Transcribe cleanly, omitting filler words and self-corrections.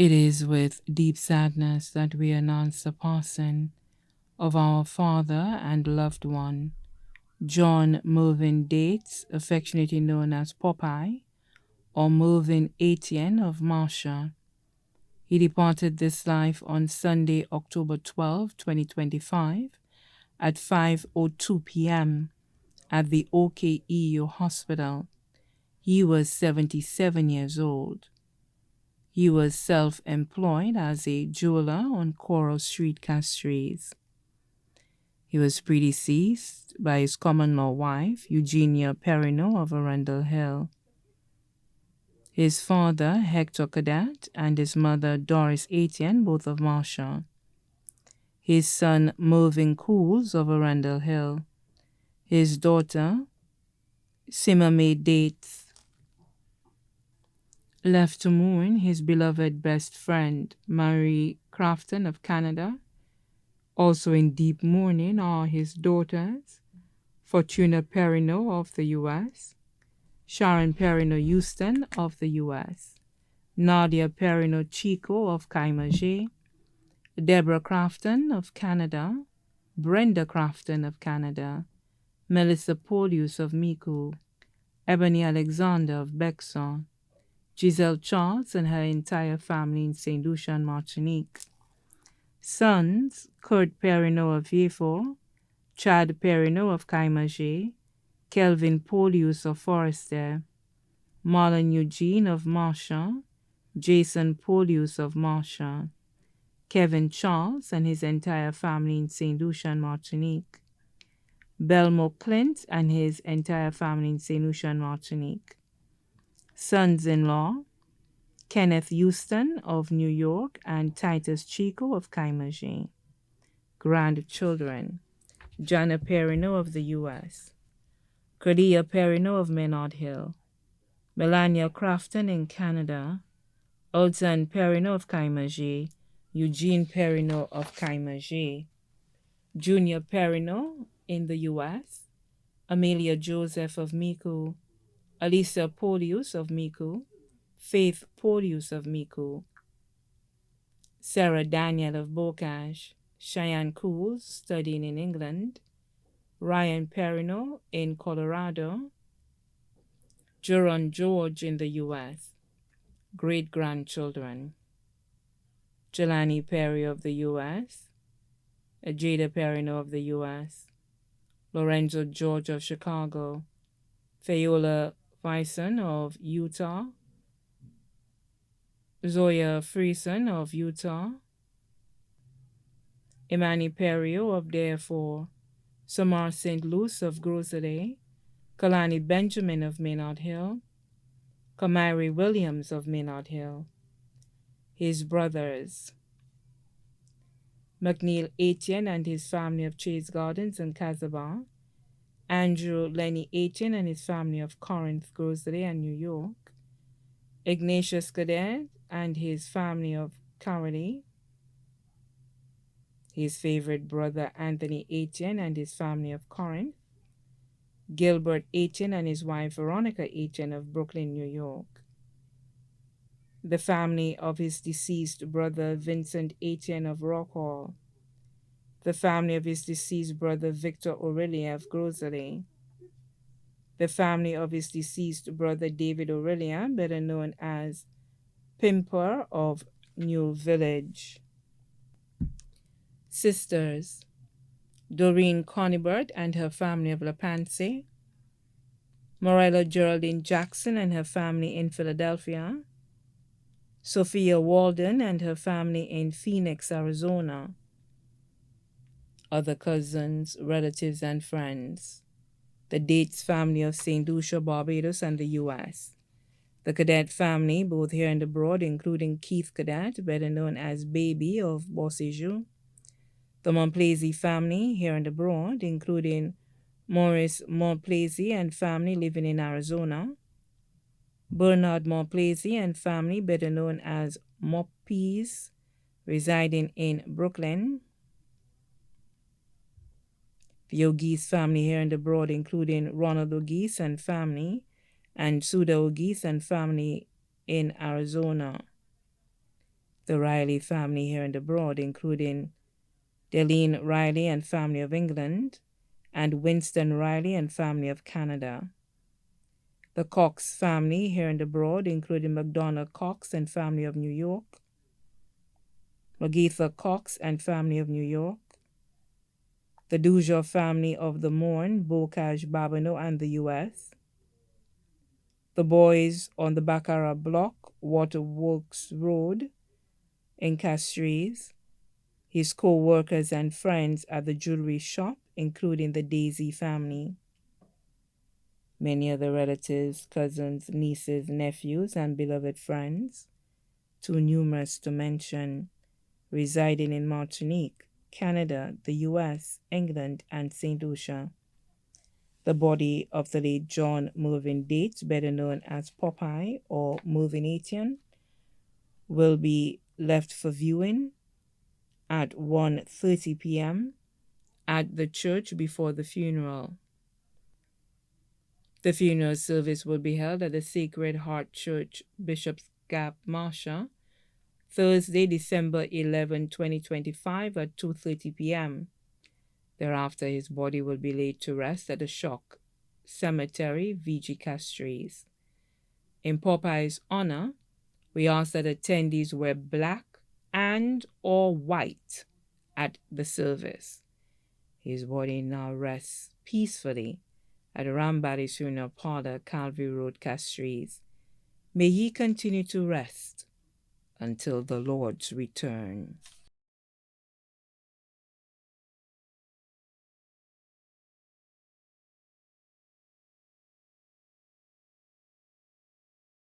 It is with deep sadness that we announce the passing of our father and loved one, John Mervin Dates, affectionately known as Popeye, or Mervin Etienne of Marshall. He departed this life on Sunday, October 12, 2025, at 5:02 p.m. at the OKEU Hospital. He was 77 years old. He was self-employed as a jeweler on Coral Street, Castries. He was predeceased by his common-law wife, Eugenia Perrineau of Arundel Hill. His father, Hector Cadet, and his mother, Doris Etienne, both of Marshall. His son, Mervin Cools of Arundel Hill. His daughter, Simame Dates. Left to mourn his beloved best friend, Marie Crafton of Canada. Also in deep mourning are his daughters, Fortuna Perrineau of the U.S., Sharon Perrineau Houston of the U.S., Nadia Perrineau Chico of Kaimajé, Deborah Crafton of Canada, Brenda Crafton of Canada, Melissa Polius of Micoud, Ebony Alexander of Bexon, Giselle Charles and her entire family in St. Lucia and Martinique. Sons, Kurt Perrineau of Vieux, Chad Perrineau of Kaimajé, Kelvin Polius of Forester, Marlon Eugene of Marshall, Jason Polius of Marshall, Kevin Charles and his entire family in St. Lucia and Martinique, Belmo Clint and his entire family in St. Lucia and Martinique. Sons-in-law, Kenneth Houston of New York and Titus Chico of Kaimajé. Grandchildren, Jana Perrineau of the U.S., Cordelia Perrineau of Menard Hill, Melania Crafton in Canada, Ultan Perrineau of Kaimajé, Eugene Perrineau of Kaimajé, Junior Perrineau in the U.S., Amelia Joseph of Micoud, Alicia Polius of Micoud, Faith Polius of Micoud, Sarah Daniel of Bocage, Cheyenne Cools studying in England, Ryan Perrineau in Colorado, Juron George in the U.S., great-grandchildren, Jelani Perry of the U.S., Jada Perrineau of the U.S., Lorenzo George of Chicago, Fayola Bison of Utah, Zoya Friesen of Utah, Imani Perrio of Dareford, Samar St. Louis of Groseday, Kalani Benjamin of Maynard Hill, Kamari Williams of Maynard Hill. His brothers, McNeil Etienne and his family of Chase Gardens and Casabah, Andrew Lenny Etienne and his family of Corinth, Groseday, and New York, Ignatius Cadet and his family of Caroli, his favorite brother Anthony Etienne and his family of Corinth, Gilbert Etienne and his wife Veronica Etienne of Brooklyn, New York, the family of his deceased brother Vincent Etienne of Rockhall, the family of his deceased brother Victor Aurelia of Groseday, the family of his deceased brother David Aurelia, better known as Pimper of New Village. Sisters, Doreen Conibert and her family of La Panse, Morella Geraldine Jackson and her family in Philadelphia, Sophia Walden and her family in Phoenix, Arizona. Other cousins, relatives, and friends, the Dates family of St. Lucia, Barbados, and the U.S., the Cadet family, both here and abroad, including Keith Cadet, better known as Baby of Beauséjour, the Montplaisy family, here and abroad, including Maurice Montplaisy and family living in Arizona, Bernard Montplaisy and family, better known as Moppies, residing in Brooklyn, the O'Geese family here and abroad, including Ronald O'Geese and family, and Suda O'Geese and family in Arizona, The Riley family here and abroad, including Deline Riley and family of England, and Winston Riley and family of Canada. The Cox family here and abroad, including MacDonald Cox and family of New York, Magetha Cox and family of New York, the Duja family of the Morn, Bocage, Babonneau, and the U.S., the boys on the Baccarat Block, Waterworks Road in Castries, his co-workers and friends at the jewelry shop, including the Daisy family, many other relatives, cousins, nieces, nephews, and beloved friends, too numerous to mention, residing in Martinique, Canada, the U.S., England, and St. Lucia. The body of the late John Mervin Dates, better known as Popeye or Mervin Etienne, will be left for viewing at 1:30 p.m. at the church before the funeral. The funeral service will be held at the Sacred Heart Church, Bishop's Gap, Marsha, Thursday, December 11, 2025 at 2:30 p.m. Thereafter, his body will be laid to rest at the Shock Cemetery, VG Castries. In Popeye's honor, we ask that attendees wear black and or white at the service. His body now rests peacefully at Rambadi's funeral parlor, Calvary Road, Castries. May he continue to rest until the Lord's return.